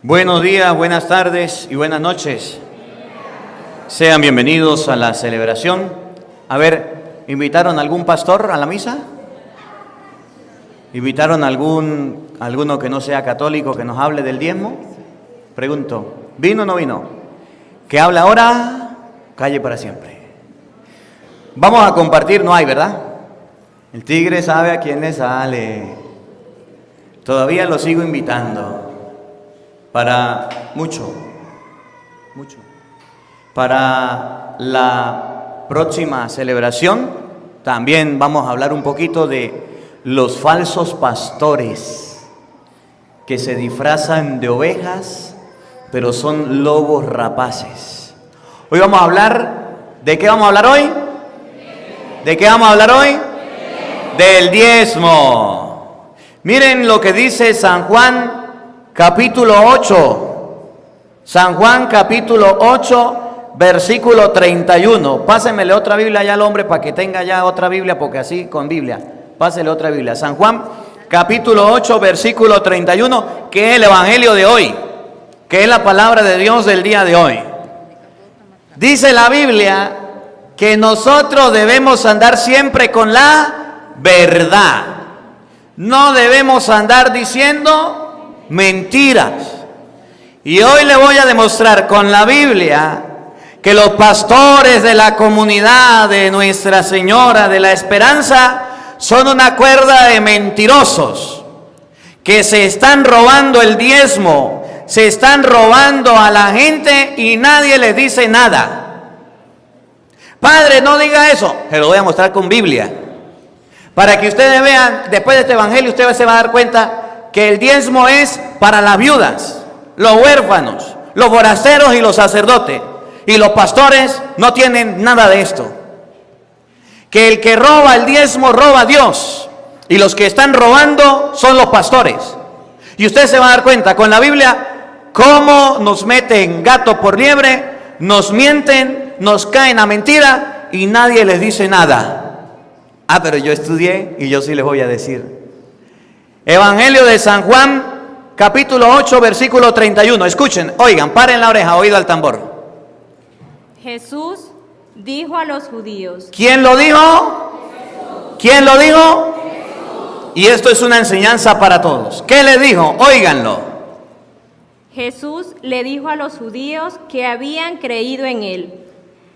Buenos días, buenas tardes y buenas noches. Sean bienvenidos a la celebración. A ver, ¿invitaron a algún pastor a la misa? ¿Invitaron a alguno que no sea católico que nos hable del diezmo? Pregunto, ¿vino o no vino? Que habla ahora, calle para siempre. Vamos a compartir, no hay, ¿verdad? El tigre sabe a quién le sale. Todavía lo sigo invitando. Para mucho. Para la próxima celebración también vamos a hablar un poquito de los falsos pastores que se disfrazan de ovejas, pero son lobos rapaces. Hoy vamos a hablar, ¿de qué vamos a hablar hoy? ¿De qué vamos a hablar hoy? Del diezmo. Miren lo que dice San Juan capítulo 8, San Juan capítulo 8, versículo 31. Pásenmele otra Biblia ya al hombre para que tenga ya otra Biblia, porque así con Biblia. Pásele otra Biblia. San Juan capítulo 8, versículo 31, que es el evangelio de hoy, que es la palabra de Dios del día de hoy. Dice la Biblia que nosotros debemos andar siempre con la verdad. No debemos andar diciendo mentiras. Y hoy le voy a demostrar con la Biblia que los pastores de la comunidad de Nuestra Señora de la Esperanza son una cuerda de mentirosos que se están robando el diezmo, se están robando a la gente y nadie les dice nada. Padre, no diga eso. Se lo voy a mostrar con Biblia para que ustedes vean. Después de este evangelio usted se va a dar cuenta que el diezmo es para las viudas, los huérfanos, los forasteros y los sacerdotes. Y los pastores no tienen nada de esto. Que el que roba el diezmo roba a Dios. Y los que están robando son los pastores. Y usted se va a dar cuenta con la Biblia cómo nos meten gato por liebre, nos mienten, nos caen a mentira y nadie les dice nada. Ah, pero yo estudié y yo sí les voy a decir. Evangelio de San Juan, capítulo 8, versículo 31. Escuchen, oigan, paren la oreja, oído al tambor. Jesús dijo a los judíos. ¿Quién lo dijo? Jesús. ¿Quién lo dijo? Jesús. Y esto es una enseñanza para todos. ¿Qué le dijo? Óiganlo. Jesús le dijo a los judíos que habían creído en él: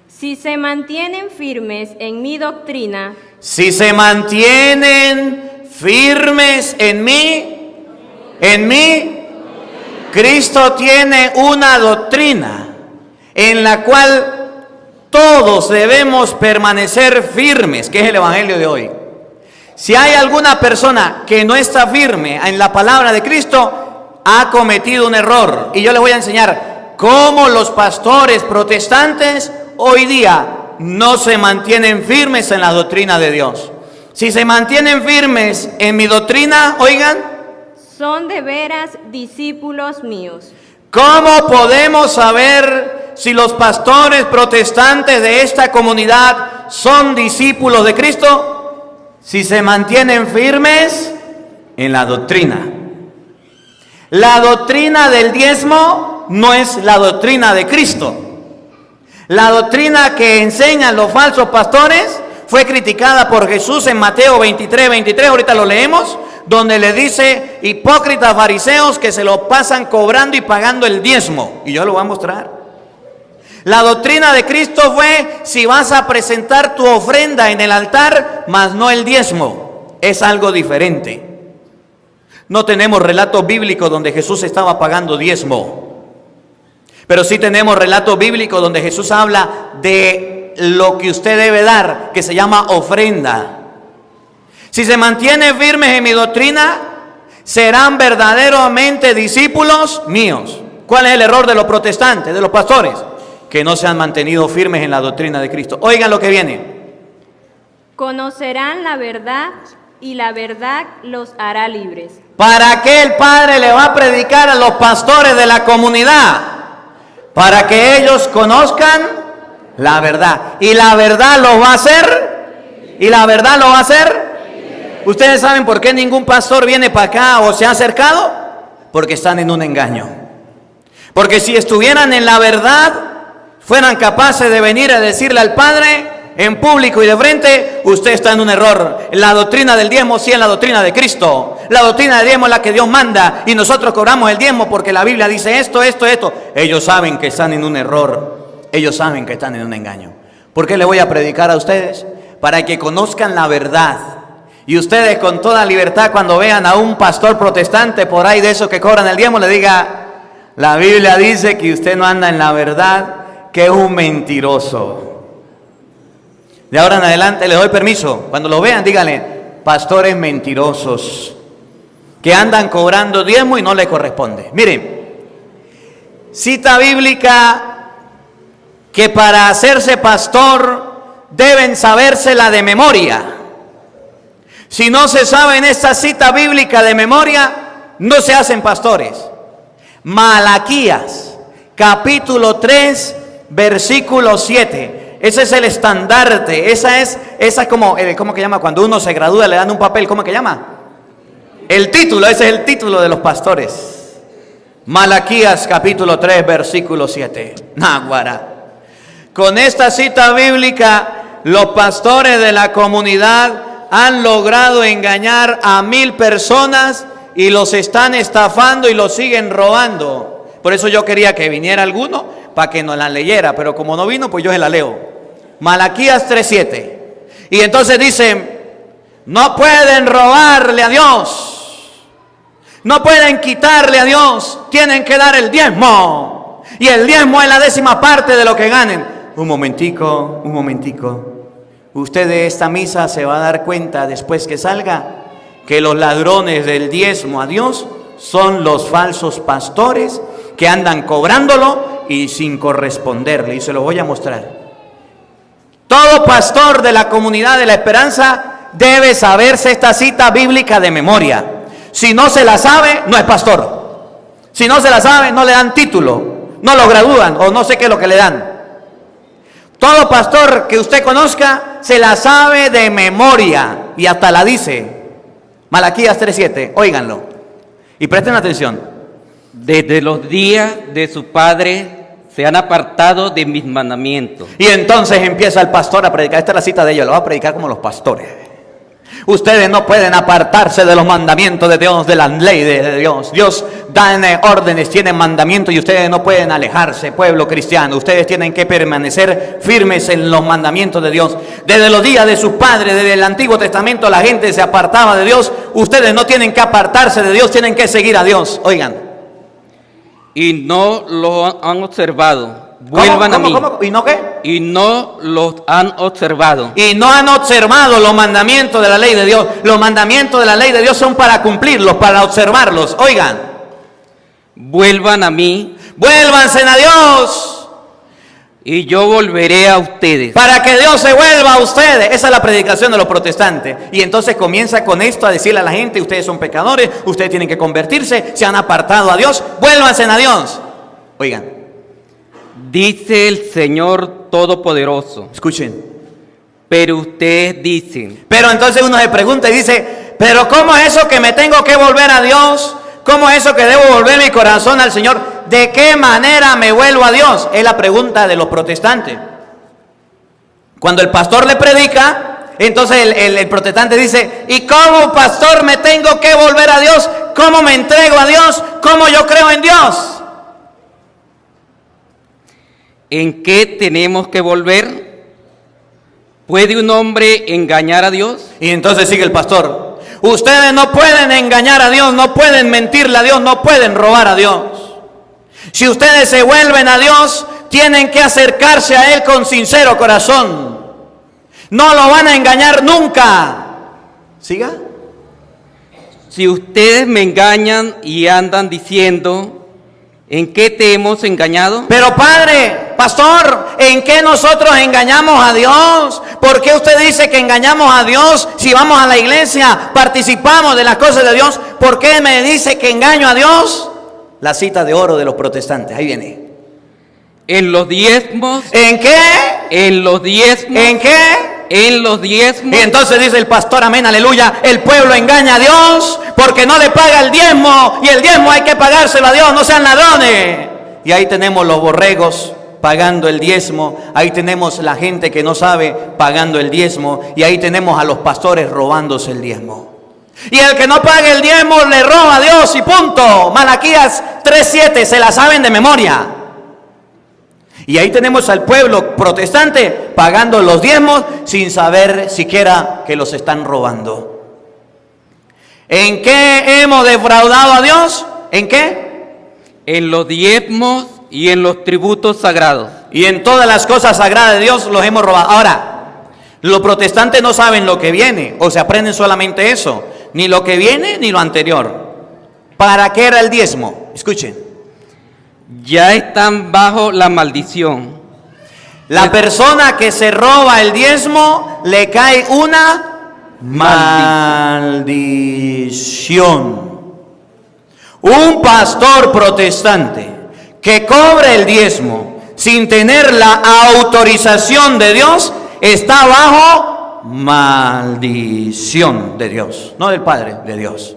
si se mantienen firmes en mi doctrina. Si se mantienen firmes en mí, Cristo tiene una doctrina en la cual todos debemos permanecer firmes, que es el evangelio de hoy. Si hay alguna persona que no está firme en la palabra de Cristo, ha cometido un error. Y yo les voy a enseñar cómo los pastores protestantes hoy día no se mantienen firmes en la doctrina de Dios. Si se mantienen firmes en mi doctrina, oigan, son de veras discípulos míos. ¿Cómo podemos saber si los pastores protestantes de esta comunidad son discípulos de Cristo? Si se mantienen firmes en la doctrina. La doctrina del diezmo no es la doctrina de Cristo. La doctrina que enseñan los falsos pastores fue criticada por Jesús en Mateo 23, ahorita lo leemos, donde le dice: hipócritas fariseos que se lo pasan cobrando y pagando el diezmo. Y yo lo voy a mostrar. La doctrina de Cristo fue: si vas a presentar tu ofrenda en el altar, mas no el diezmo. Es algo diferente. No tenemos relatos bíblicos donde Jesús estaba pagando diezmo. Pero sí tenemos relatos bíblicos donde Jesús habla de lo que usted debe dar, que se llama ofrenda. Si se mantiene firmes en mi doctrina, serán verdaderamente discípulos míos. ¿Cuál es el error de los protestantes, de los pastores? Que no se han mantenido firmes en la doctrina de Cristo. Oigan lo que viene. Conocerán la verdad y la verdad los hará libres. ¿Para qué el Padre le va a predicar a los pastores de la comunidad? Para que ellos conozcan la verdad. ¿Y la verdad lo va a hacer? ¿Y la verdad lo va a hacer? ¿Ustedes saben por qué ningún pastor viene para acá o se ha acercado? Porque están en un engaño. Porque si estuvieran en la verdad, fueran capaces de venir a decirle al Padre en público y de frente: usted está en un error. La doctrina del diezmo sí es la doctrina de Cristo. La doctrina del diezmo es la que Dios manda y nosotros cobramos el diezmo porque la Biblia dice esto. Ellos saben que están en un error. Ellos saben que están en un engaño. ¿Por qué le voy a predicar a ustedes? Para que conozcan la verdad. Y ustedes con toda libertad, cuando vean a un pastor protestante por ahí de esos que cobran el diezmo, le diga: la Biblia dice que usted no anda en la verdad, que es un mentiroso. De ahora en adelante le doy permiso. Cuando lo vean, díganle: pastores mentirosos, que andan cobrando diezmo y no le corresponde. Miren, cita bíblica que para hacerse pastor deben sabérsela de memoria. Si no se saben esta cita bíblica de memoria, no se hacen pastores. Malaquías, capítulo 3, versículo 7. Ese es el estandarte. Esa es como, ¿cómo que llama? Cuando uno se gradúa le dan un papel, ¿cómo que llama? El título, ese es el título de los pastores. Malaquías, capítulo 3, versículo 7. Náguara. Con esta cita bíblica, los pastores de la comunidad han logrado engañar a 1000 personas y los están estafando y los siguen robando. Por eso yo quería que viniera alguno para que nos la leyera, pero como no vino, pues yo se la leo. Malaquías 3:7. Y entonces dicen: no pueden robarle a Dios, no pueden quitarle a Dios, tienen que dar el diezmo. Y el diezmo es la 10ª parte de lo que ganen. Un momentico. Usted de esta misa se va a dar cuenta después que salga que los ladrones del diezmo a Dios son los falsos pastores que andan cobrándolo y sin corresponderle. Y se lo voy a mostrar. Todo pastor de la comunidad de la esperanza debe saberse esta cita bíblica de memoria. Si no se la sabe, no es pastor. Si no se la sabe, no le dan título, no lo gradúan o no sé qué es lo que le dan. Todo pastor que usted conozca se la sabe de memoria y hasta la dice. Malaquías 3:7, óiganlo y presten atención. Desde los días de su padre se han apartado de mis mandamientos. Y entonces empieza el pastor a predicar. Esta es la cita de ellos, lo va a predicar como los pastores. Ustedes no pueden apartarse de los mandamientos de Dios, de la ley de Dios. Dios da órdenes, tiene mandamientos y ustedes no pueden alejarse, pueblo cristiano. Ustedes tienen que permanecer firmes en los mandamientos de Dios. Desde los días de sus padres, desde el Antiguo Testamento, la gente se apartaba de Dios. Ustedes no tienen que apartarse de Dios, tienen que seguir a Dios. Oigan. Y no lo han observado. Vuelvan a mí. ¿Cómo? ¿Y no qué? Y no los han observado. Y no han observado los mandamientos de la ley de Dios. Los mandamientos de la ley de Dios son para cumplirlos, para observarlos. Oigan. Vuelvan a mí. Vuélvanse a Dios. Y yo volveré a ustedes. Para que Dios se vuelva a ustedes. Esa es la predicación de los protestantes. Y entonces comienza con esto a decirle a la gente: ustedes son pecadores, ustedes tienen que convertirse, se han apartado a Dios, vuélvanse a Dios. Oigan. Dice el Señor Todopoderoso. Escuchen. Pero ustedes dicen. Pero entonces uno se pregunta y dice: ¿pero cómo es eso que me tengo que volver a Dios? ¿Cómo es eso que debo volver mi corazón al Señor? ¿De qué manera me vuelvo a Dios? Es la pregunta de los protestantes. Cuando el pastor le predica, entonces el protestante dice: ¿y cómo, pastor, me tengo que volver a Dios? ¿Cómo me entrego a Dios? ¿Cómo yo creo en Dios? ¿En qué tenemos que volver? ¿Puede un hombre engañar a Dios? Y entonces sigue el pastor: ustedes no pueden engañar a Dios, no pueden mentirle a Dios, no pueden robar a Dios. Si ustedes se vuelven a Dios, tienen que acercarse a Él con sincero corazón. No lo van a engañar nunca. ¿Siga? Si ustedes me engañan y andan diciendo: ¿en qué te hemos engañado? Pero padre, pastor, ¿en qué nosotros engañamos a Dios? ¿Por qué usted dice que engañamos a Dios si vamos a la iglesia, participamos de las cosas de Dios? ¿Por qué me dice que engaño a Dios? La cita de oro de los protestantes, ahí viene. En los diezmos. ¿En qué? En los diezmos. ¿En qué? En los diezmos. Y entonces dice el pastor: amén, aleluya, el pueblo engaña a Dios porque no le paga el diezmo, y el diezmo hay que pagárselo a Dios, no sean ladrones. Y ahí tenemos los borregos pagando el diezmo, ahí tenemos la gente que no sabe pagando el diezmo, y ahí tenemos a los pastores robándose el diezmo. Y el que no pague el diezmo le roba a Dios y punto. Malaquías 3:7, se la saben de memoria. Y ahí tenemos al pueblo protestante pagando los diezmos sin saber siquiera que los están robando. ¿En qué hemos defraudado a Dios? ¿En qué? En los diezmos y en los tributos sagrados. Y en todas las cosas sagradas de Dios los hemos robado. Ahora, los protestantes no saben lo que viene, o se aprenden solamente eso, ni lo que viene ni lo anterior. ¿Para qué era el diezmo? Escuchen. Ya están bajo la maldición. La persona que se roba el diezmo le cae una maldición. Un pastor protestante que cobre el diezmo sin tener la autorización de Dios está bajo maldición de Dios, no del Padre, de Dios.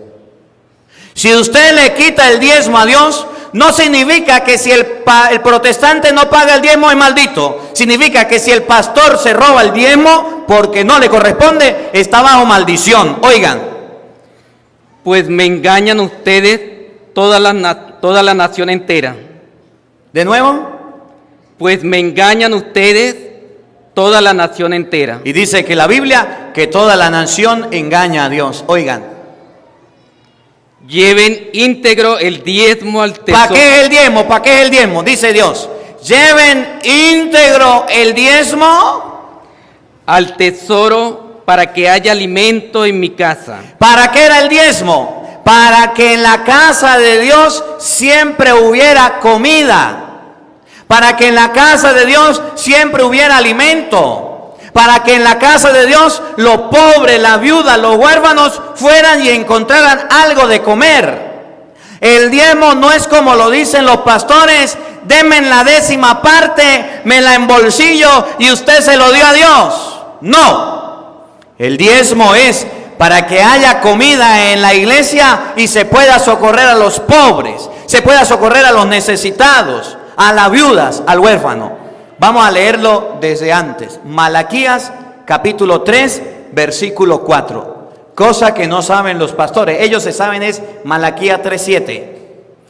Si usted le quita el diezmo a Dios, no significa que si el protestante no paga el diezmo es maldito. Significa que si el pastor se roba el diezmo porque no le corresponde, está bajo maldición. Oigan. Pues me engañan ustedes toda la nación entera. ¿De nuevo? Pues me engañan ustedes toda la nación entera. Y dice que la Biblia, que toda la nación engaña a Dios. Oigan. Lleven íntegro el diezmo al tesoro. ¿Para qué es el diezmo? ¿Para qué es el diezmo? Dice Dios. Lleven íntegro el diezmo al tesoro para que haya alimento en mi casa. ¿Para qué era el diezmo? Para que en la casa de Dios siempre hubiera comida. Para que en la casa de Dios siempre hubiera alimento. Para que en la casa de Dios los pobres, las viudas, los huérfanos fueran y encontraran algo de comer. El diezmo no es como lo dicen los pastores: denme la 10ª parte, me la embolsillo y usted se lo dio a Dios. No, el diezmo es para que haya comida en la iglesia y se pueda socorrer a los pobres, se pueda socorrer a los necesitados, a las viudas, al huérfano. Vamos a leerlo desde antes. Malaquías capítulo 3, versículo 4. Cosa que no saben los pastores. Ellos se saben es Malaquías 3:7.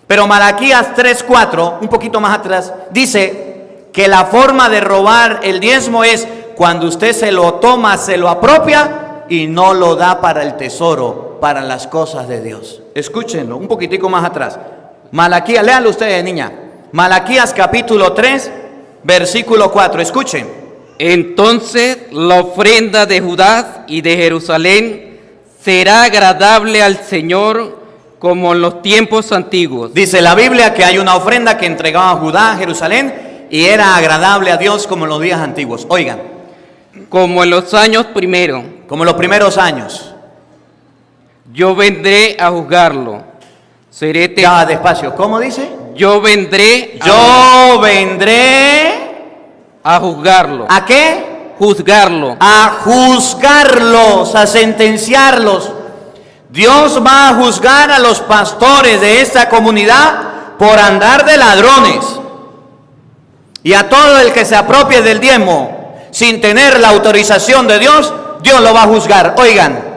Pero Malaquías 3:4, un poquito más atrás, dice que la forma de robar el diezmo es cuando usted se lo toma, se lo apropia y no lo da para el tesoro, para las cosas de Dios. Escúchenlo, un poquitico más atrás. Malaquías, léanlo ustedes, niña. Malaquías capítulo 3, versículo 4, escuchen. Entonces la ofrenda de Judá y de Jerusalén será agradable al Señor como en los tiempos antiguos. Dice la Biblia que hay una ofrenda que entregaba Judá a Jerusalén y era agradable a Dios como en los días antiguos. Oigan. Como en los años primeros. Como en los primeros años. Yo vendré a juzgarlo. Seré Ya, despacio. ¿Cómo dice? Yo vendré a juzgarlo. ¿A qué? Juzgarlo. A juzgarlos, a sentenciarlos. Dios va a juzgar a los pastores de esta comunidad por andar de ladrones. Y a todo el que se apropie del diezmo sin tener la autorización de Dios, Dios lo va a juzgar. Oigan.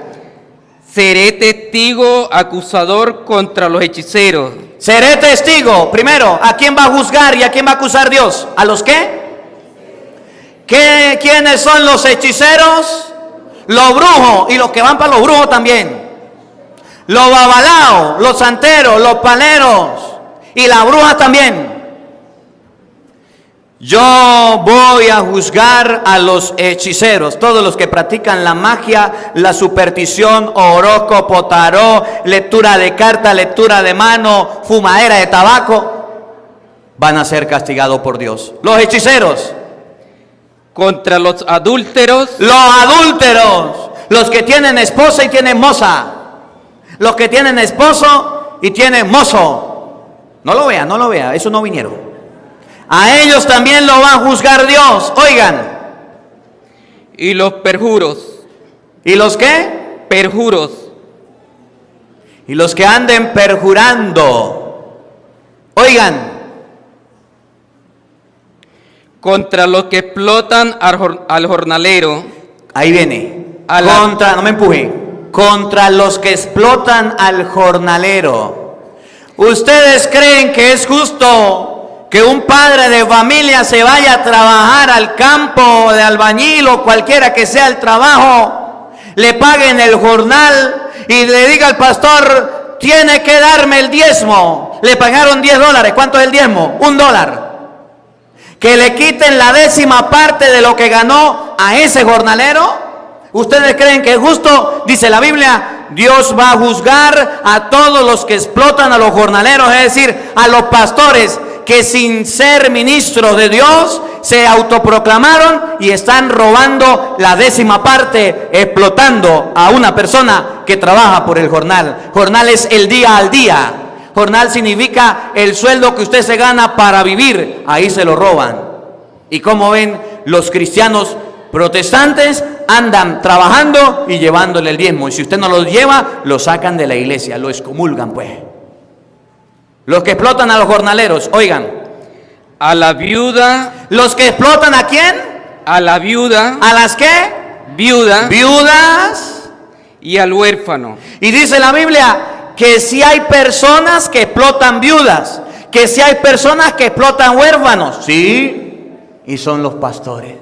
Seré testigo acusador contra los hechiceros. Seré testigo, primero, ¿a quién va a juzgar y a quién va a acusar Dios? ¿A los qué? ¿Quiénes son los hechiceros? Los brujos y los que van para los brujos también. Los babalaos, los santeros, los paleros y las brujas también. Yo voy a juzgar a los hechiceros, todos los que practican la magia, la superstición, horóscopo, tarot, lectura de carta, lectura de mano, fumadera de tabaco, van a ser castigados por Dios. Los hechiceros. Contra los adúlteros. Los adúlteros, los que tienen esposa y tienen moza, los que tienen esposo y tienen mozo. No lo vea, eso no vinieron. A ellos también lo va a juzgar Dios. Oigan. Y los perjuros. ¿Y los qué? Perjuros. Y los que anden perjurando. Oigan. contra los que explotan al jornalero. Ahí viene. A la- Contra, no me empuje. Contra los que explotan al jornalero. ¿Ustedes creen que es justo que un padre de familia se vaya a trabajar al campo de albañil o cualquiera que sea el trabajo, le paguen el jornal y le diga al pastor, tiene que darme el diezmo? Le pagaron $10. ¿Cuánto es el diezmo? $1. Que le quiten la 10ª parte de lo que ganó a ese jornalero. ¿Ustedes creen que es justo? Dice la Biblia, Dios va a juzgar a todos los que explotan a los jornaleros, es decir, a los pastores que sin ser ministros de Dios se autoproclamaron y están robando la 10ª parte, explotando a una persona que trabaja por el jornal. Jornal es el día al día. Jornal significa el sueldo que usted se gana para vivir. Ahí se lo roban. Y como ven, los cristianos protestantes andan trabajando y llevándole el diezmo. Y si usted no lo lleva, lo sacan de la iglesia, lo excomulgan pues. Los que explotan a los jornaleros, oigan. A la viuda. ¿Los que explotan a quién? A la viuda. ¿A las qué? Viuda. Viudas. Y al huérfano. Y dice la Biblia que si hay personas que explotan viudas, que si hay personas que explotan huérfanos, sí, y son los pastores.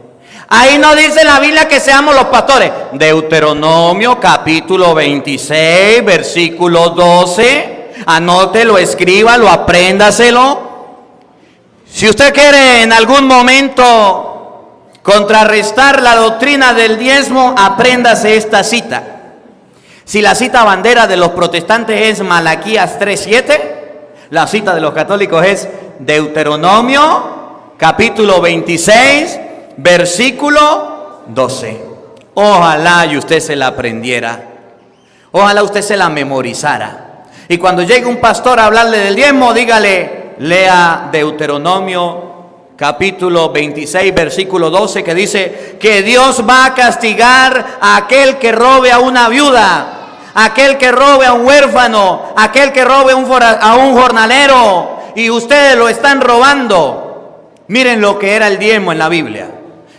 Ahí no dice la Biblia que seamos los pastores. Deuteronomio capítulo 26, versículo 12. Anótelo, escríbalo, apréndaselo. Si usted quiere en algún momento contrarrestar la doctrina del diezmo, apréndase esta cita. Si la cita bandera de los protestantes es Malaquías 3:7, la cita de los católicos es Deuteronomio capítulo 26, versículo 12. Ojalá y usted se la aprendiera. Ojalá usted se la memorizara. Y cuando llegue un pastor a hablarle del diezmo, dígale, lea Deuteronomio capítulo 26, versículo 12, que dice que Dios va a castigar a aquel que robe a una viuda, aquel que robe a un huérfano, aquel que robe a un jornalero, y ustedes lo están robando. Miren lo que era el diezmo en la Biblia.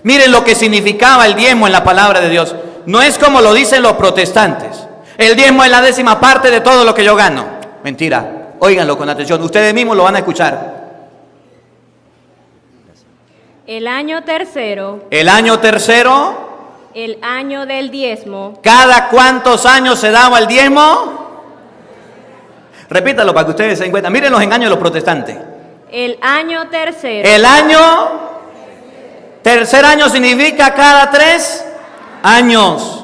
Miren lo que significaba el diezmo en la palabra de Dios. No es como lo dicen los protestantes. El diezmo es la 10ª parte de todo lo que yo gano. Mentira. Óiganlo con atención. Ustedes mismos lo van a escuchar. El año tercero, El año tercero. el año del diezmo, ¿Cada cuántos años se daba el diezmo? Repítalo para que ustedes se den cuenta. Miren los engaños de los protestantes. el año tercero, El año. Tercer año significa cada 3 años.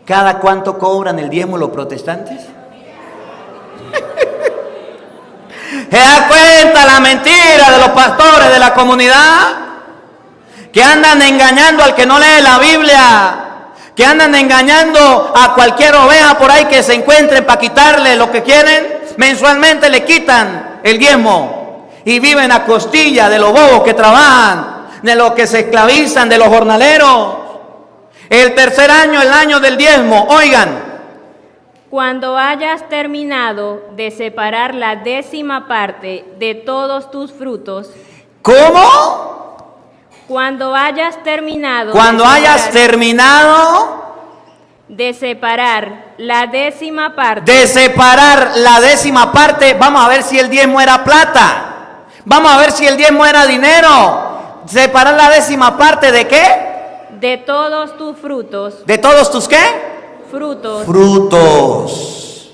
¿Cada cuánto cobran el diezmo los protestantes? ¿Se da cuenta la mentira de los pastores de la comunidad? Que andan engañando al que no lee la Biblia, que andan engañando a cualquier oveja por ahí que se encuentren para quitarle lo que quieren. Mensualmente le quitan el diezmo y viven a costilla de los bobos que trabajan, de los que se esclavizan, de los jornaleros. El tercer año, el año del diezmo, oigan. cuando hayas terminado de separar la 10ª parte de todos tus frutos, ¿Cómo? cuando hayas terminado Cuando hayas terminado de separar la 10ª parte de separar la 10ª parte, vamos a ver si el diezmo era plata, vamos a ver si el diezmo era dinero. Separar la 10ª parte de qué? de todos tus frutos, ¿De todos tus qué? frutos, Frutos.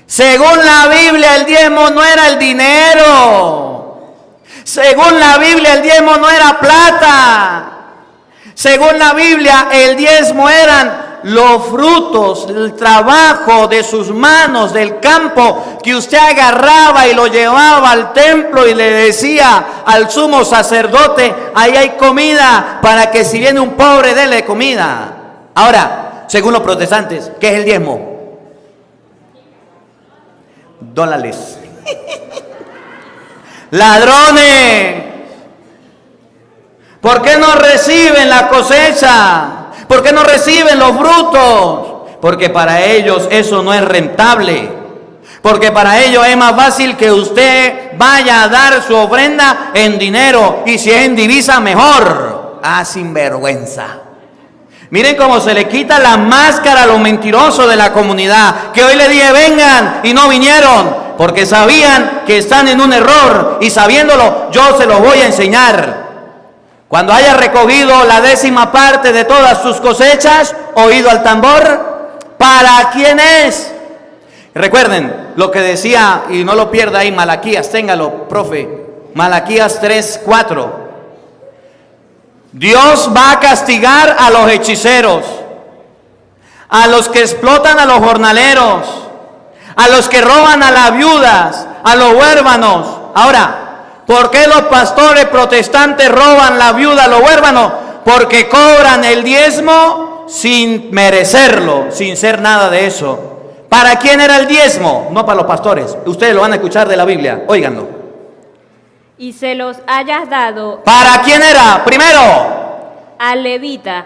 Según la Biblia, el diezmo no era el dinero. Según la Biblia, el diezmo no era plata. Según la Biblia, el diezmo eran los frutos, el trabajo de sus manos, del campo, que usted agarraba y lo llevaba al templo y le decía al sumo sacerdote, ahí hay comida, para que si viene un pobre, dele comida. Ahora, según los protestantes, ¿qué es el diezmo? $. Ladrones. ¿Por qué no reciben la cosecha? ¿Por qué no reciben los frutos? Porque para ellos eso no es rentable. Porque para ellos es más fácil que usted vaya a dar su ofrenda en dinero, y si es en divisa mejor. Sinvergüenza. Miren cómo se le quita la máscara a los mentirosos de la comunidad, que hoy le dije vengan y no vinieron, porque sabían que están en un error, y sabiéndolo yo se los voy a enseñar. Cuando haya recogido la 10ª parte de todas sus cosechas, oído al tambor, ¿para quién es? Recuerden lo que decía, y no lo pierda ahí, Malaquías, téngalo, profe. Malaquías 3:4. Dios va a castigar a los hechiceros, a los que explotan a los jornaleros, a los que roban a las viudas, a los huérfanos. Ahora, ¿por qué los pastores protestantes roban la viuda, a los huérfanos? Porque cobran el diezmo sin merecerlo, sin ser nada de eso. ¿Para quién era el diezmo? No para los pastores. Ustedes lo van a escuchar de la Biblia. Óiganlo. Y se los hayas dado. ¿Para quién era? Primero, al levita.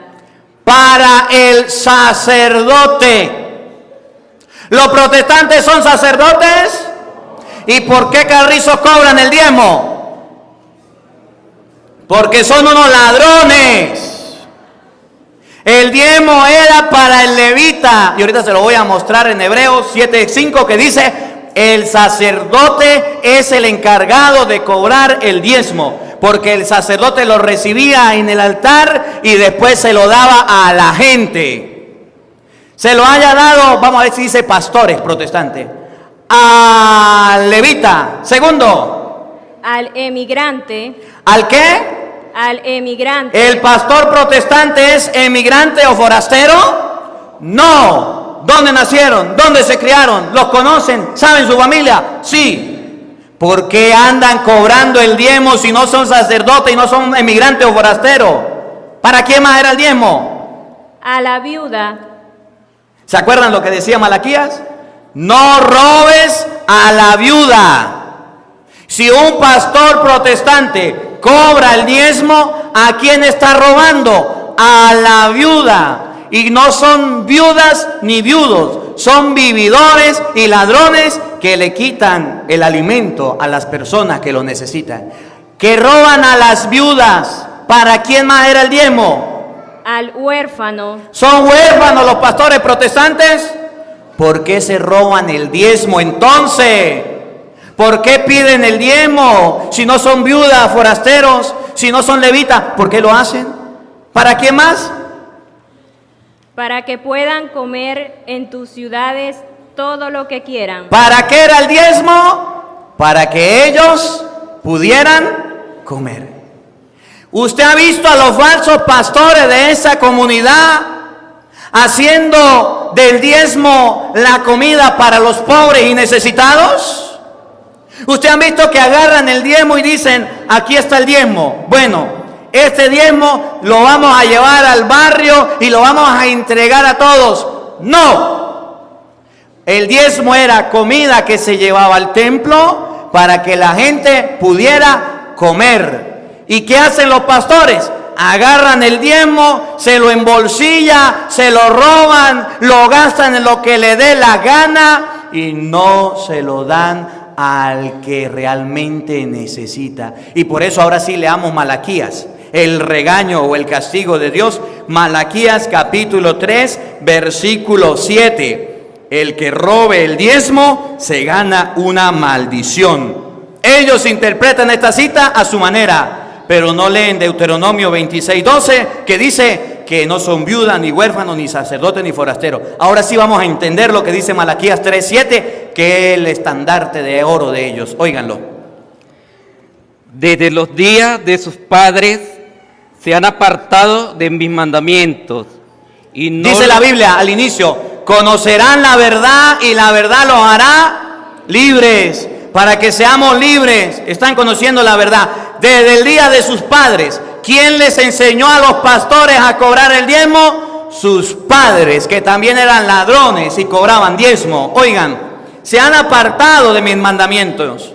Para el sacerdote. ¿Los protestantes son sacerdotes? ¿Y por qué carrizos cobran el diezmo? Porque son unos ladrones. El diezmo era para el levita, y ahorita se lo voy a mostrar en Hebreos 7:5, que dice, el sacerdote es el encargado de cobrar el diezmo, porque el sacerdote lo recibía en el altar y después se lo daba a la gente. Se lo haya dado, vamos a ver si dice pastores protestantes, al levita. Segundo, al emigrante. ¿Al qué? Al emigrante. ¿El pastor protestante es emigrante o forastero? No. ¿Dónde nacieron? ¿Dónde se criaron? ¿Los conocen? ¿Saben su familia? Sí. ¿Por qué andan cobrando el diezmo si no son sacerdotes y no son emigrante o forastero? ¿Para quién más era el diezmo? A la viuda. ¿Se acuerdan lo que decía Malaquías? No robes a la viuda. Si un pastor protestante cobra el diezmo, ¿a quién está robando? A la viuda. Y no son viudas ni viudos, son vividores y ladrones que le quitan el alimento a las personas que lo necesitan. Que roban a las viudas. ¿Para quién más era el diezmo? Al huérfano. ¿Son huérfanos los pastores protestantes? ¿Por qué se roban el diezmo entonces? ¿Por qué piden el diezmo? Si no son viudas, forasteros, si no son levitas, ¿por qué lo hacen? ¿Para qué más? Para que puedan comer en tus ciudades todo lo que quieran. ¿Para qué era el diezmo? Para que ellos pudieran comer. ¿Usted ha visto a los falsos pastores de esa comunidad haciendo del diezmo la comida para los pobres y necesitados? ¿Usted ha visto que agarran el diezmo y dicen, aquí está el diezmo? Bueno, este diezmo lo vamos a llevar al barrio y lo vamos a entregar a todos. No. El diezmo era comida que se llevaba al templo para que la gente pudiera comer. ¿Y qué hacen los pastores? Agarran el diezmo, se lo embolsillan, se lo roban, lo gastan en lo que le dé la gana y no se lo dan al que realmente necesita. Y por eso ahora sí leamos Malaquías, el regaño o el castigo de Dios. Malaquías capítulo 3, versículo 7. El que robe el diezmo se gana una maldición. Ellos interpretan esta cita a su manera, pero no leen Deuteronomio 26:12, que dice que no son viudas, ni huérfanos, ni sacerdotes, ni forasteros. Ahora sí vamos a entender lo que dice Malaquías 3:7, que es el estandarte de oro de ellos. Óiganlo. Desde los días de sus padres se han apartado de mis mandamientos. Y no dice la Biblia al inicio, conocerán la verdad y la verdad los hará libres. Para que seamos libres, están conociendo la verdad. Desde el día de sus padres, ¿quién les enseñó a los pastores a cobrar el diezmo? Sus padres, que también eran ladrones y cobraban diezmo. Oigan, se han apartado de mis mandamientos.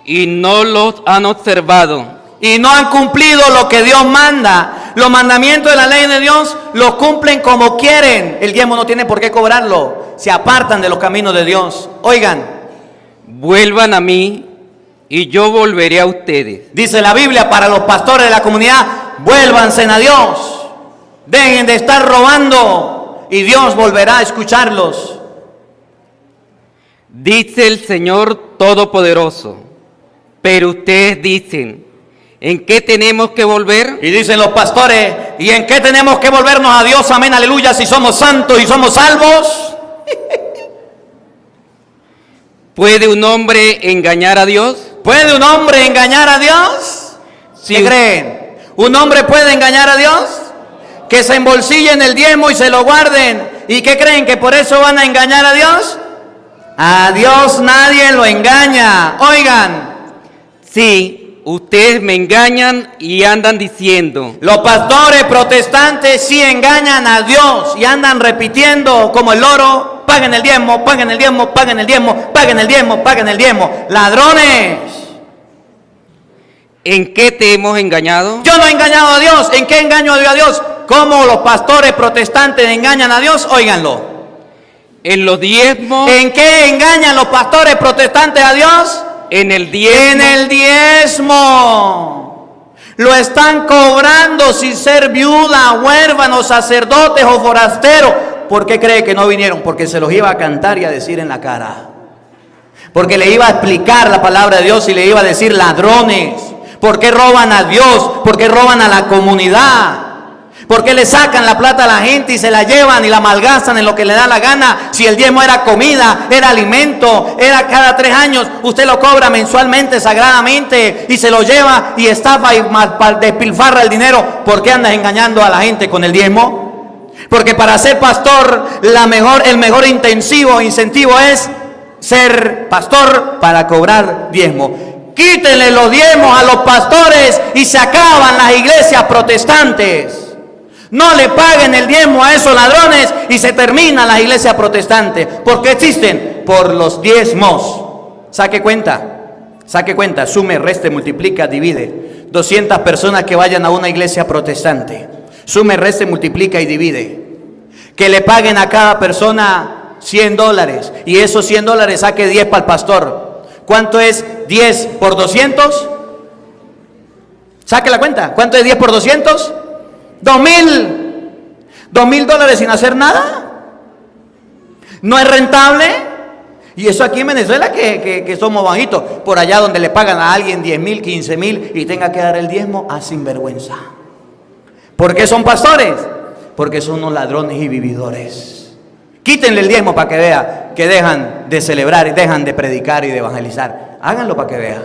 Y no los han observado. Y no han cumplido lo que Dios manda. Los mandamientos de la ley de Dios los cumplen como quieren. El diezmo no tiene por qué cobrarlo. se apartan de los caminos de Dios. Oigan, vuelvan a mí y yo volveré a ustedes. dice la Biblia para los pastores de la comunidad, vuélvanse a Dios, dejen de estar robando y Dios volverá a escucharlos. Dice el Señor Todopoderoso, pero ustedes dicen, ¿en qué tenemos que volver? Y dicen los pastores, ¿y en qué tenemos que volvernos a Dios? Amén, aleluya, si somos santos y somos salvos. ¿Puede un hombre engañar a Dios? ¿Puede un hombre engañar a Dios? Sí. ¿Qué creen? ¿Un hombre puede engañar a Dios? Que se embolsillen el diezmo y se lo guarden. ¿Y qué creen? ¿Que por eso van a engañar a Dios? A Dios nadie lo engaña. Oigan, Sí, ustedes me engañan y andan diciendo, los pastores protestantes sí engañan a Dios y andan repitiendo como el loro, paguen el diezmo, paguen el diezmo, paguen el diezmo, paguen el diezmo, paguen el diezmo. Ladrones. ¿en qué te hemos engañado? Yo no he engañado a Dios. ¿En qué engaño yo a Dios? ¿Cómo los pastores protestantes engañan a Dios? Óiganlo. En los diezmos, ¿En qué engañan los pastores protestantes a Dios? en el diezmo, En el diezmo. Lo están cobrando sin ser viuda, huérfanos, sacerdotes o forasteros. ¿Por qué cree que no vinieron? Porque se los iba a cantar y a decir en la cara. Porque le iba a explicar la palabra de Dios y le iba a decir ladrones. ¿Por qué roban a Dios? ¿Por qué roban a la comunidad? ¿Por qué le sacan la plata a la gente y se la llevan y la malgastan en lo que le da la gana? Si el diezmo era comida, era alimento, era cada 3 años, usted lo cobra mensualmente, sagradamente, y se lo lleva y estafa y despilfarra el dinero. ¿Por qué andas engañando a la gente con el diezmo? Porque para ser pastor, el mejor incentivo es ser pastor para cobrar diezmo. Quítenle los diezmos a los pastores y se acaban las iglesias protestantes. No le paguen el diezmo a esos ladrones y se terminan las iglesias protestantes. ¿Por qué existen? Por los diezmos. Saque cuenta, sume, reste, multiplica, divide. 200 personas que vayan a una iglesia protestante. Sume, reste, multiplica y divide. Que le paguen a cada persona $100 y esos $100 saque 10 para el pastor. ¿Cuánto es 10 por 200? Saque la cuenta. ¿Cuánto es 10 por 200? $2,000 sin hacer nada. No es rentable. Y eso aquí en Venezuela que somos bajitos. Por allá donde le pagan a alguien 10,000, 15,000 y tenga que dar el diezmo, a sinvergüenza. ¿Por qué son pastores? Porque son unos ladrones y vividores. Quítenle el diezmo para que vea que dejan de celebrar y dejan de predicar y de evangelizar. Háganlo para que vea.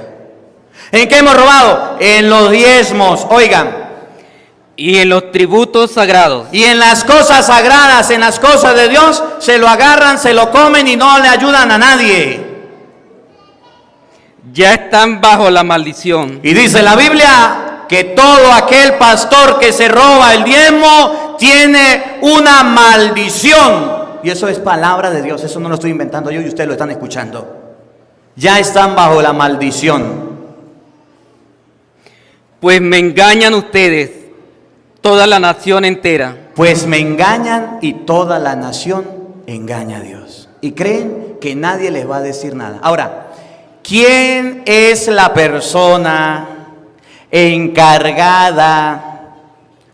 ¿En qué hemos robado? En los diezmos. Oigan. y en los tributos sagrados. Y en las cosas sagradas, en las cosas de Dios, se lo agarran, se lo comen y no le ayudan a nadie. Ya están bajo la maldición. Y dice la Biblia que todo aquel pastor que se roba el diezmo tiene una maldición. Y eso es palabra de Dios, eso no lo estoy inventando yo y ustedes lo están escuchando. Ya están bajo la maldición. Pues me engañan ustedes, toda la nación entera. Pues me engañan y toda la nación engaña a Dios. Y creen que nadie les va a decir nada. Ahora, ¿quién es la persona encargada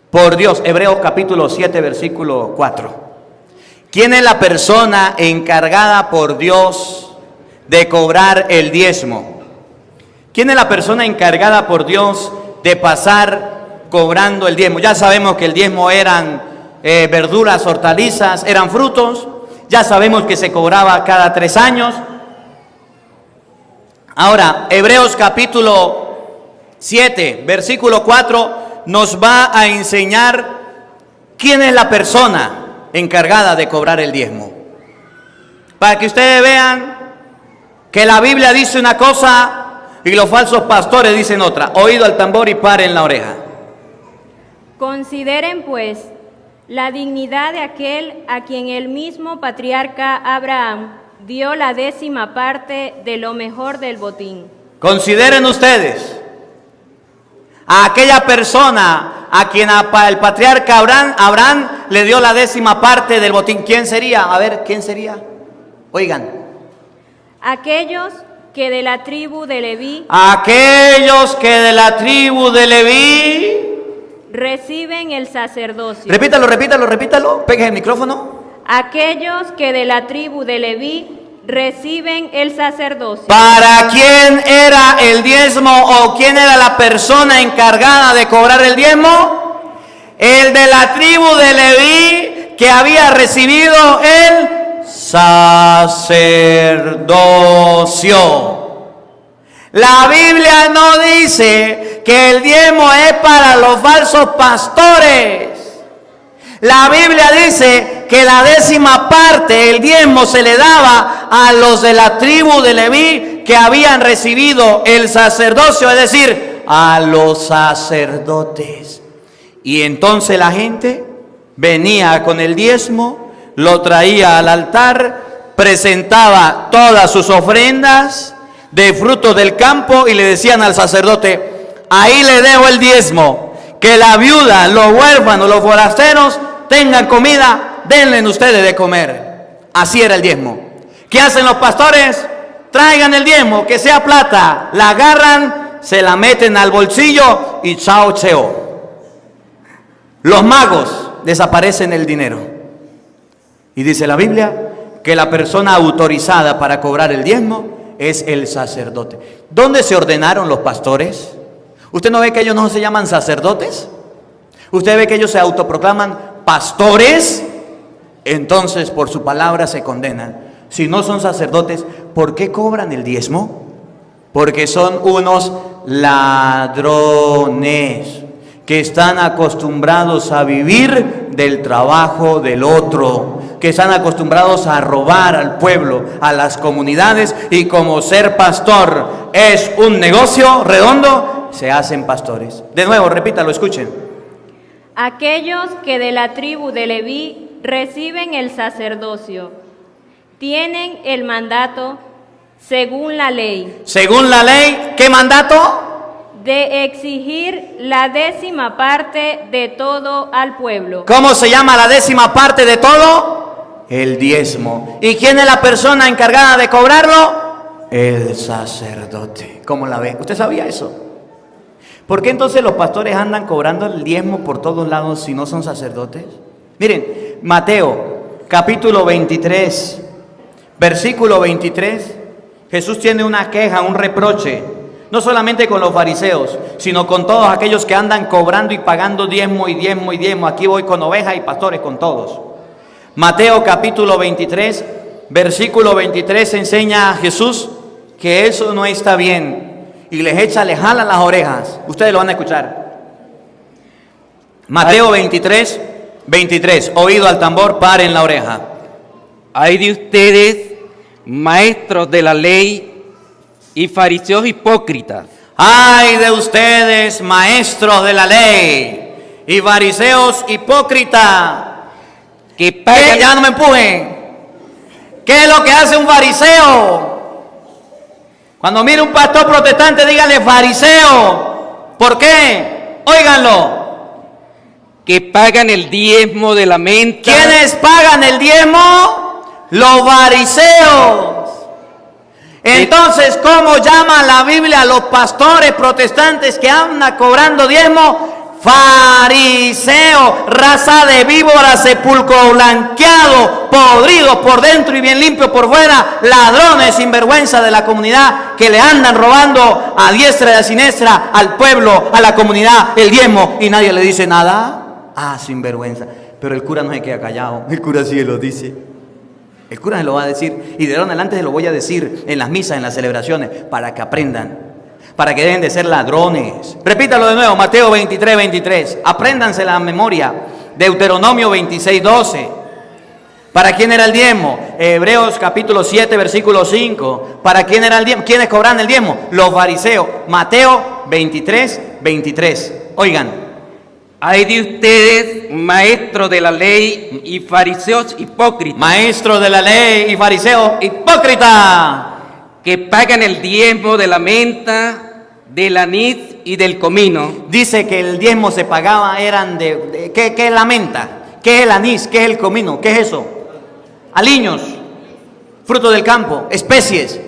por Dios? Hebreos capítulo 7, versículo 4. ¿Quién es la persona encargada por Dios de cobrar el diezmo? ¿Quién es la persona encargada por Dios de pasar cobrando el diezmo? Ya sabemos que el diezmo eran verduras, hortalizas, eran frutos. Ya sabemos que se cobraba cada 3 años. Ahora, Hebreos capítulo 7, versículo 4, nos va a enseñar quién es la persona encargada de cobrar el diezmo. Para que ustedes vean que la Biblia dice una cosa y los falsos pastores dicen otra. Oído al tambor y paren la oreja. Consideren, pues, la dignidad de aquel a quien el mismo patriarca Abraham dio la 10ª parte de lo mejor del botín. Consideren ustedes a aquella persona a quien el patriarca Abraham le dio la 10ª parte del botín. ¿Quién sería? A ver, ¿quién sería? Oigan, aquellos que de la tribu de Leví aquellos que de la tribu de Leví, reciben el sacerdocio. repítalo, pegue el micrófono. Aquellos que de la tribu de Leví reciben el sacerdocio. ¿Para quién era el diezmo o quién era la persona encargada de cobrar el diezmo? El de la tribu de Leví que había recibido el sacerdocio. La Biblia no dice que el diezmo es para los falsos pastores. La Biblia dice que la 10ª parte, el diezmo, se le daba a los de la tribu de Leví que habían recibido el sacerdocio, es decir, a los sacerdotes. Y entonces la gente venía con el diezmo, lo traía al altar, presentaba todas sus ofrendas de frutos del campo y le decían al sacerdote: ahí le dejo el diezmo, que la viuda, los huérfanos, los forasteros tengan comida, denle ustedes de comer. Así era el diezmo. ¿Qué hacen los pastores? Traigan el diezmo, que sea plata, la agarran, se la meten al bolsillo y chao cheo. Los magos desaparecen el dinero. Y dice la Biblia que la persona autorizada para cobrar el diezmo es el sacerdote. ¿Dónde se ordenaron los pastores? ¿Usted no ve que ellos no se llaman sacerdotes? ¿Usted ve que ellos se autoproclaman pastores? Entonces por su palabra se condenan. Si no son sacerdotes, ¿por qué cobran el diezmo? Porque son unos ladrones que están acostumbrados a vivir del trabajo del otro, que están acostumbrados a robar al pueblo, a las comunidades, y como ser pastor es un negocio redondo, se hacen pastores. De nuevo, repítalo, escuchen. Aquellos que de la tribu de Leví reciben el sacerdocio tienen el mandato, según la ley. Según la ley, ¿qué mandato? De exigir la 10ª parte de todo al pueblo. ¿Cómo se llama la 10ª parte de todo? El diezmo. ¿Y quién es la persona encargada de cobrarlo? El sacerdote. ¿Cómo la ve? ¿Usted sabía eso? ¿Por qué entonces los pastores andan cobrando el diezmo por todos lados si no son sacerdotes? Miren, Mateo, capítulo 23, versículo 23, Jesús tiene una queja, un reproche, no solamente con los fariseos, sino con todos aquellos que andan cobrando y pagando diezmo y diezmo y diezmo. Aquí voy con ovejas y pastores, con todos. Mateo capítulo 23, versículo 23, enseña a Jesús que eso no está bien. Y les jala las orejas. Ustedes lo van a escuchar. Mateo 23, 23. Oído al tambor, paren la oreja. Hay de ustedes, maestros de la ley y fariseos hipócritas. Ay de ustedes, maestros de la ley y fariseos hipócritas. Que pagan... Ya no me empujen. ¿Qué es lo que hace un fariseo? Cuando mire un pastor protestante, dígale fariseo. ¿Por qué? Óiganlo. Que pagan el diezmo de la menta. ¿Quiénes pagan el diezmo? Los fariseos. Entonces, ¿cómo llama la Biblia a los pastores protestantes que andan cobrando diezmo? Fariseo, raza de víbora, sepulcro blanqueado, podrido por dentro y bien limpio por fuera, ladrones sinvergüenza de la comunidad que le andan robando a diestra y a siniestra al pueblo, a la comunidad, el diezmo, y nadie le dice nada. Ah, sinvergüenza. Pero el cura no se queda callado, el cura sí lo dice. El cura se lo va a decir, y de ahora en adelante se lo voy a decir en las misas, en las celebraciones, para que aprendan. Para que dejen de ser ladrones. Repítalo de nuevo, Mateo 23, 23. Apréndanse la memoria. Deuteronomio 26, 12. ¿Para quién era el diezmo? Hebreos capítulo 7, versículo 5. ¿Para quién era el diezmo? ¿Quiénes cobran el diezmo? Los fariseos. Mateo 23, 23. Oigan. Hay de ustedes, maestros de la ley y fariseos hipócritas. Maestros de la ley y fariseos hipócritas. Que pagan el diezmo de la menta, del anís y del comino. Dice que el diezmo se pagaba, eran ¿qué es la menta? ¿Qué es el anís? ¿Qué es el comino? ¿Qué es eso? Aliños. fruto del campo, especies.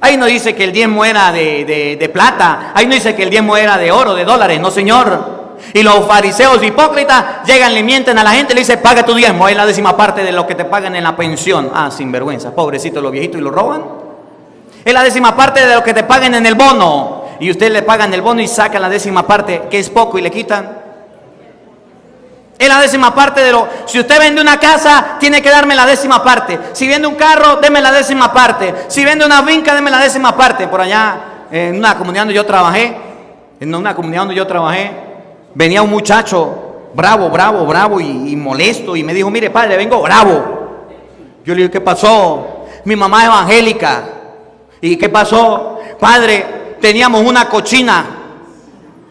Ahí no dice que el diezmo era de plata, ahí no dice que el diezmo era de oro, de dólares, no señor. Y los fariseos hipócritas llegan, le mienten a la gente, le dicen, paga tu diezmo, es la 10ª parte de lo que te pagan en la pensión. Ah, sinvergüenza, pobrecitos los viejitos, y lo roban. Es la 10ª parte de lo que te pagan en el bono, y ustedes le pagan el bono y sacan la 10ª parte, que es poco, y le quitan. Es la 10ª parte de lo... Si usted vende una casa, tiene que darme la 10ª parte. Si vende un carro, deme la 10ª parte. Si vende una finca, deme la 10ª parte. Por allá, en una comunidad donde yo trabajé, venía un muchacho bravo y molesto, y me dijo, mire padre, vengo bravo. Yo le digo, ¿qué pasó? Mi mamá es evangélica. ¿Y qué pasó? Padre, teníamos una cochina.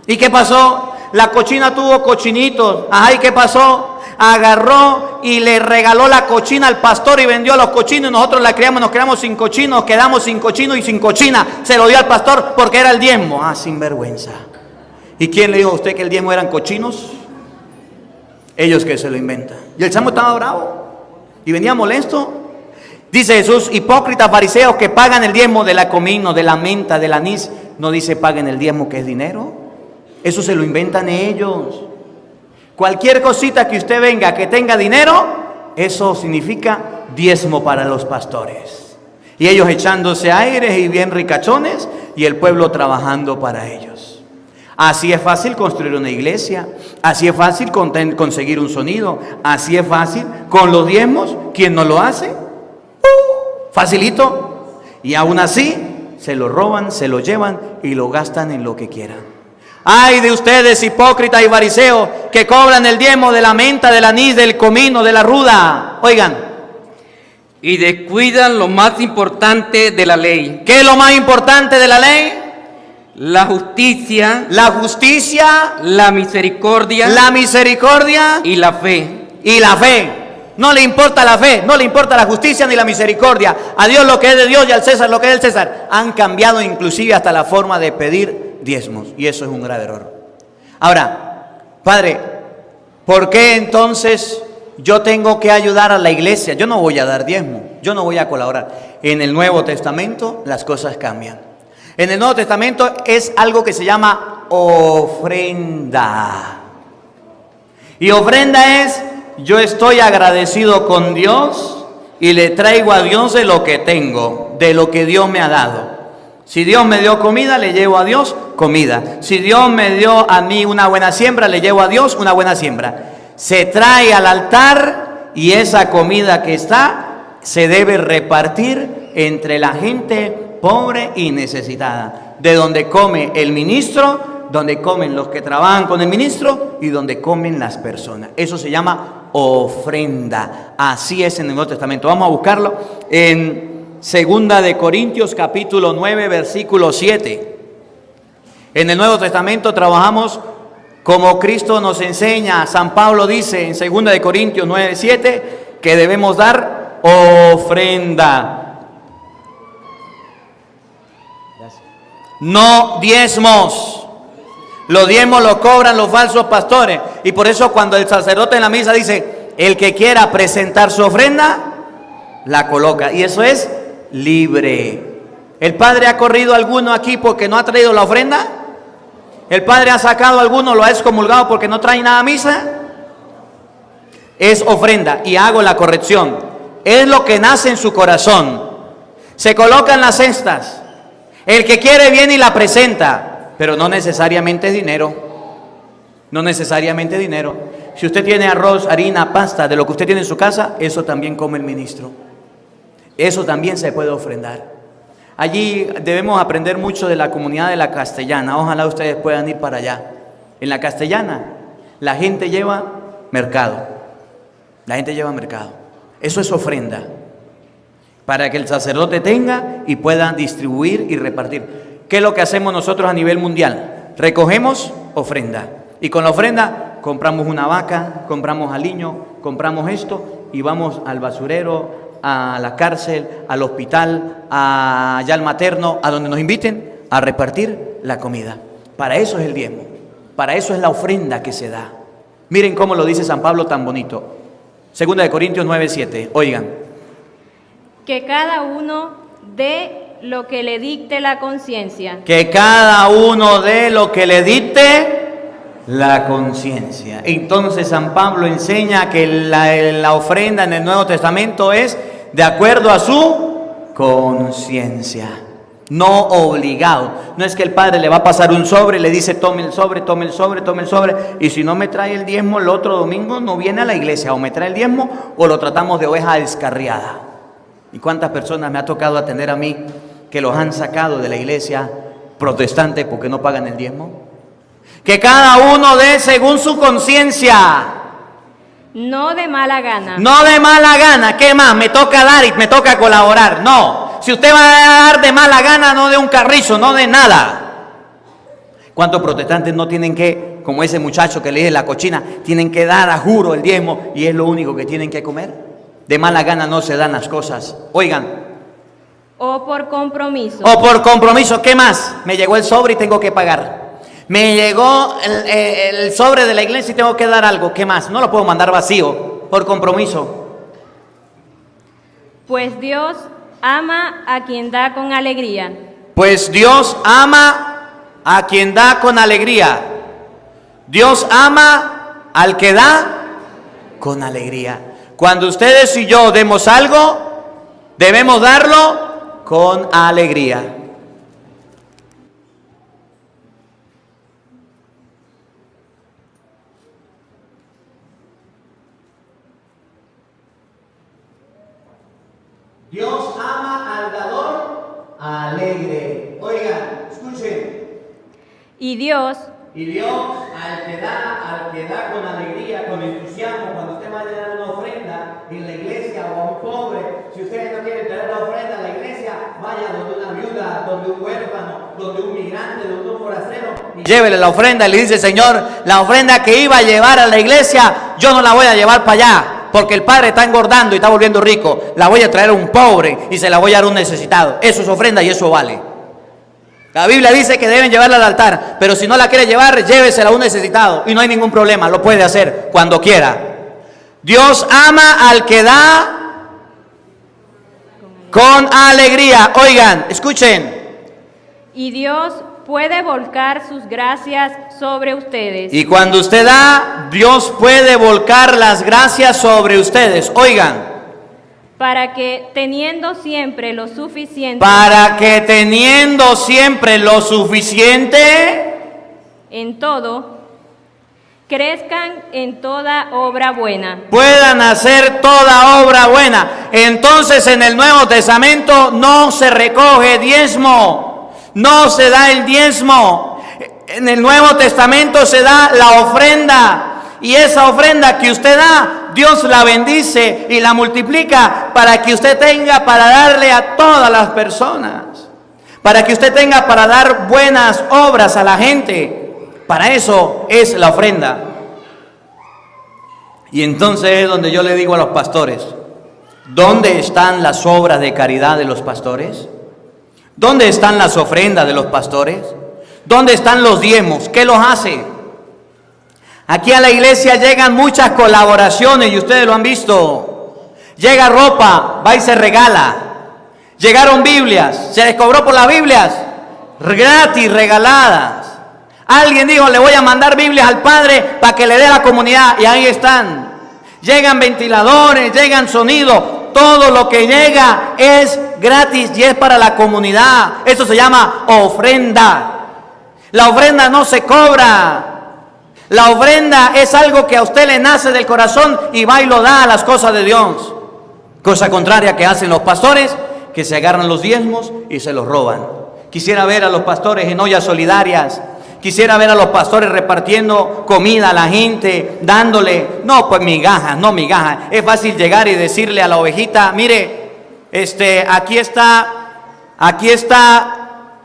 ¿Y qué pasó? La cochina tuvo cochinitos. Ajá, ¿y qué pasó? Agarró y le regaló la cochina al pastor y vendió a los cochinos, y nosotros la criamos, nos quedamos sin cochinos, quedamos sin cochino y sin cochina. Se lo dio al pastor porque era el diezmo. Ah, sinvergüenza. ¿Y quién le dijo a usted que el diezmo eran cochinos? Ellos que se lo inventan. Y el chamo estaba bravo y venía molesto. Dice Jesús, hipócritas fariseos que pagan el diezmo de la comino, de la menta, del anís. No dice paguen el diezmo, que es dinero. Eso se lo inventan ellos. Cualquier cosita que usted venga que tenga dinero, eso significa diezmo para los pastores. Y ellos echándose aires y bien ricachones, y el pueblo trabajando para ellos. Así es fácil construir una iglesia, así es fácil conseguir un sonido, así es fácil con los diezmos. ¿Quién no lo hace? Facilito. Y aún así se lo roban, se lo llevan y lo gastan en lo que quieran. Ay de ustedes, hipócritas y fariseos, que cobran el diezmo de la menta, del anís, del comino, de la ruda. Oigan. Y descuidan lo más importante de la ley. ¿Qué es lo más importante de la ley? La justicia. La justicia. La misericordia. La misericordia. Y la fe. Y la fe. No le importa la fe, no le importa la justicia ni la misericordia. A Dios lo que es de Dios y al César lo que es del César. Han cambiado inclusive hasta la forma de pedir diezmos, y eso es un grave error. Ahora, padre, ¿por qué entonces yo tengo que ayudar a la iglesia? Yo no voy a dar diezmo, yo no voy a colaborar. En el Nuevo Testamento las cosas cambian. En el Nuevo Testamento es algo que se llama ofrenda. Y ofrenda es, yo estoy agradecido con Dios y le traigo a Dios de lo que tengo, de lo que Dios me ha dado. Si Dios me dio comida, le llevo a Dios comida. Si Dios me dio a mí una buena siembra, le llevo a Dios una buena siembra. Se trae al altar y esa comida que está se debe repartir entre la gente pobre y necesitada. De donde come el ministro, donde comen los que trabajan con el ministro y donde comen las personas. Eso se llama ofrenda. Así es en el Nuevo Testamento. Vamos a buscarlo en 2 de Corintios capítulo 9 versículo 7. En el Nuevo Testamento trabajamos como Cristo nos enseña. San Pablo dice en 2 de Corintios 9, 7 que debemos dar ofrenda. No diezmos. Los diezmos los cobran los falsos pastores. Y por eso cuando el sacerdote en la misa dice, el que quiera presentar su ofrenda, la coloca. Y eso es libre. ¿El padre ha corrido a alguno aquí porque no ha traído la ofrenda? ¿El padre ha sacado a alguno, lo ha excomulgado porque no trae nada a misa? Es ofrenda. Y hago la corrección. Es lo que nace en su corazón. Se colocan las cestas. El que quiere viene y la presenta, pero no necesariamente dinero. No necesariamente dinero. Si usted tiene arroz, harina, pasta, de lo que usted tiene en su casa, eso también come el ministro. Eso también se puede ofrendar. Allí debemos aprender mucho de la comunidad de la Castellana. Ojalá ustedes puedan ir para allá. En la Castellana, la gente lleva mercado. La gente lleva mercado. Eso es ofrenda. Para que el sacerdote tenga y pueda distribuir y repartir. ¿Qué es lo que hacemos nosotros a nivel mundial? Recogemos ofrenda. Y con la ofrenda compramos una vaca, compramos aliño, compramos esto y vamos al basurero, a la cárcel, al hospital, allá al materno, a donde nos inviten a repartir la comida. Para eso es el diezmo, para eso es la ofrenda que se da. Miren cómo lo dice San Pablo tan bonito. 2 de Corintios 9, 7. Oigan. que cada uno dé lo que le dicte la conciencia. Que cada uno dé lo que le dicte la conciencia. Entonces San Pablo enseña que la ofrenda en el Nuevo Testamento es de acuerdo a su conciencia, no obligado. No es que el padre le va a pasar un sobre y le dice tome el sobre, tome el sobre, tome el sobre, y si no me trae el diezmo el otro domingo no viene a la iglesia, o me trae el diezmo o lo tratamos de oveja descarriada. ¿Y cuántas personas me ha tocado atender a mí que los han sacado de la iglesia protestante porque no pagan el diezmo? Que cada uno dé según su conciencia. No de mala gana. No de mala gana. ¿Qué más? Me toca dar y me toca colaborar. No. Si usted va a dar de mala gana, no de un carrizo, no de nada. ¿Cuántos protestantes no tienen que, como ese muchacho que le dije la cochina, tienen que dar a juro el diezmo y es lo único que tienen que comer? De mala gana no se dan las cosas. Oigan. O por compromiso. O por compromiso. ¿Qué más? Me llegó el sobre y tengo que pagar. Me llegó el sobre de la iglesia y tengo que dar algo. ¿Qué más? No lo puedo mandar vacío, por compromiso. Pues Dios ama a quien da con alegría. Pues Dios ama a quien da con alegría. Dios ama al que da con alegría. Cuando ustedes y yo demos algo, debemos darlo con alegría. Dios ama al dador alegre. Oigan, escuchen. Y Dios al que da con alegría, con entusiasmo, cuando usted vaya a dar una ofrenda en la iglesia o a un pobre, si ustedes no quieren traer la ofrenda a la iglesia, vaya donde una viuda, donde un huérfano, donde un migrante, donde un forastero, y llévele la ofrenda y le dice: Señor, la ofrenda que iba a llevar a la iglesia, yo no la voy a llevar para allá, porque el padre está engordando y está volviendo rico, la voy a traer a un pobre y se la voy a dar a un necesitado. Eso es ofrenda y eso vale. La Biblia dice que deben llevarla al altar, pero si no la quiere llevar, llévesela a un necesitado y no hay ningún problema, lo puede hacer cuando quiera. Dios ama al que da con alegría. Oigan, escuchen. Y Dios puede volcar sus gracias sobre ustedes. Y cuando usted da, Dios puede volcar las gracias sobre ustedes. Oigan. Para que teniendo siempre lo suficiente. Para que teniendo siempre lo suficiente. En todo, crezcan en toda obra buena. Puedan hacer toda obra buena. Entonces en el Nuevo Testamento no se recoge diezmo. No se da el diezmo. En el Nuevo Testamento se da la ofrenda. Y esa ofrenda que usted da, Dios la bendice y la multiplica para que usted tenga para darle a todas las personas. Para que usted tenga para dar buenas obras a la gente. Para eso es la ofrenda. Y entonces es donde yo le digo a los pastores: ¿dónde están las obras de caridad de los pastores? ¿Dónde están las ofrendas de los pastores? ¿Dónde están los diezmos? ¿Qué los hace? Aquí a la iglesia llegan muchas colaboraciones y ustedes lo han visto. Llega ropa, va y se regala. Llegaron Biblias, se les cobró por las Biblias, gratis, regaladas. Alguien dijo: le voy a mandar Biblias al Padre para que le dé a la comunidad, y ahí están. Llegan ventiladores, llegan sonido, todo lo que llega es gratis y es para la comunidad. Eso se llama ofrenda. La ofrenda no se cobra. La ofrenda es algo que a usted le nace del corazón y va y lo da a las cosas de Dios. Cosa contraria que hacen los pastores, que se agarran los diezmos y se los roban. Quisiera ver a los pastores en ollas solidarias. Quisiera ver a los pastores repartiendo comida a la gente, dándole, no pues migajas, no migajas. Es fácil llegar y decirle a la ovejita: mire, aquí está.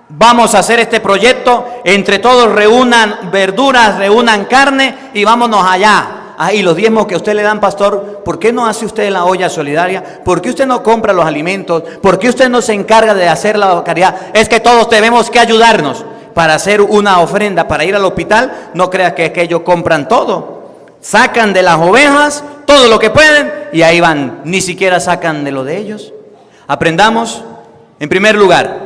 Vamos a hacer este proyecto, entre todos reúnan verduras, reúnan carne y vámonos allá. Y los diezmos que a usted le dan, pastor, ¿por qué no hace usted la olla solidaria? ¿Por qué usted no compra los alimentos? ¿Por qué usted no se encarga de hacer la caridad? Es que todos tenemos que ayudarnos para hacer una ofrenda, para ir al hospital. No creas que es que ellos compran todo. Sacan de las ovejas todo lo que pueden y ahí van, ni siquiera sacan de lo de ellos. Aprendamos, en primer lugar,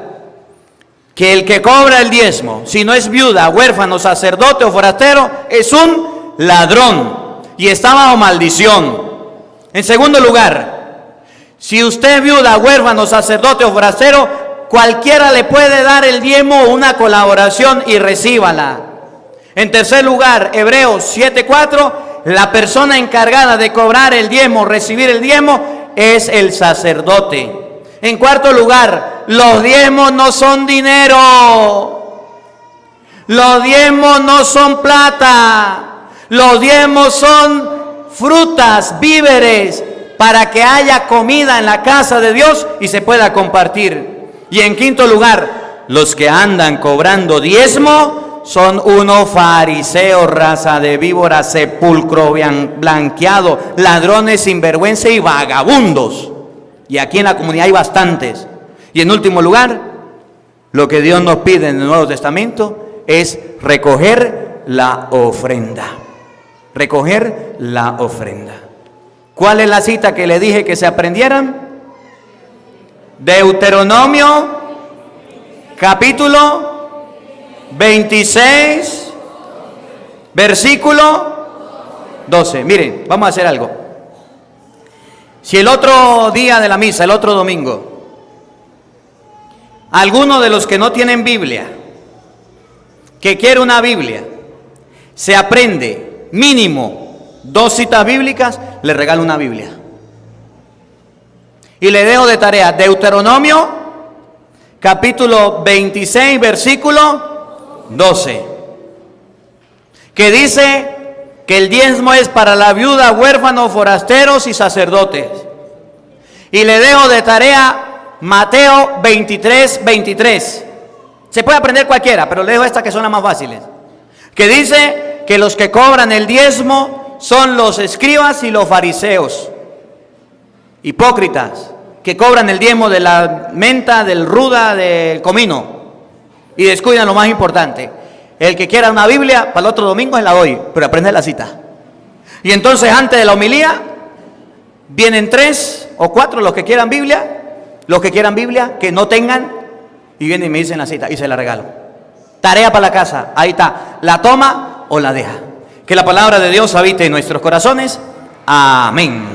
que el que cobra el diezmo, si no es viuda, huérfano, sacerdote o forastero, es un ladrón y está bajo maldición. En segundo lugar, si usted es viuda, huérfano, sacerdote o forastero, cualquiera le puede dar el diezmo o una colaboración y recíbala. En tercer lugar, Hebreos 7:4, la persona encargada de cobrar el diezmo, recibir el diezmo, es el sacerdote. En cuarto lugar, los diezmos no son dinero, los diezmos no son plata, los diezmos son frutas, víveres, para que haya comida en la casa de Dios y se pueda compartir. Y en quinto lugar, los que andan cobrando diezmo son unos fariseos, raza de víboras, sepulcro blanqueado, ladrones, sinvergüenza y vagabundos. Y aquí en la comunidad hay bastantes. Y en último lugar, lo que Dios nos pide en el Nuevo Testamento es recoger la ofrenda. Recoger la ofrenda. ¿Cuál es la cita que le dije que se aprendieran? Deuteronomio, capítulo 26, versículo 12. Miren, vamos a hacer algo. Si el otro día de la misa, el otro domingo, alguno de los que no tienen Biblia, que quiere una Biblia, se aprende mínimo 2 citas bíblicas, le regalo una Biblia. Y le dejo de tarea Deuteronomio, capítulo 26, versículo 12, que dice que el diezmo es para la viuda, huérfanos, forasteros y sacerdotes. Y le dejo de tarea Mateo 23, 23. Se puede aprender cualquiera, pero le dejo estas que son las más fáciles. Que dice que los que cobran el diezmo son los escribas y los fariseos. Hipócritas, que cobran el diezmo de la menta, del ruda, del comino. Y descuidan lo más importante. El que quiera una Biblia, para el otro domingo se la doy, pero aprende la cita. Y entonces antes de la homilía, vienen 3 o 4 los que quieran Biblia, que no tengan, y vienen y me dicen la cita, y se la regalo. Tarea para la casa, ahí está, la toma o la deja. Que la palabra de Dios habite en nuestros corazones. Amén.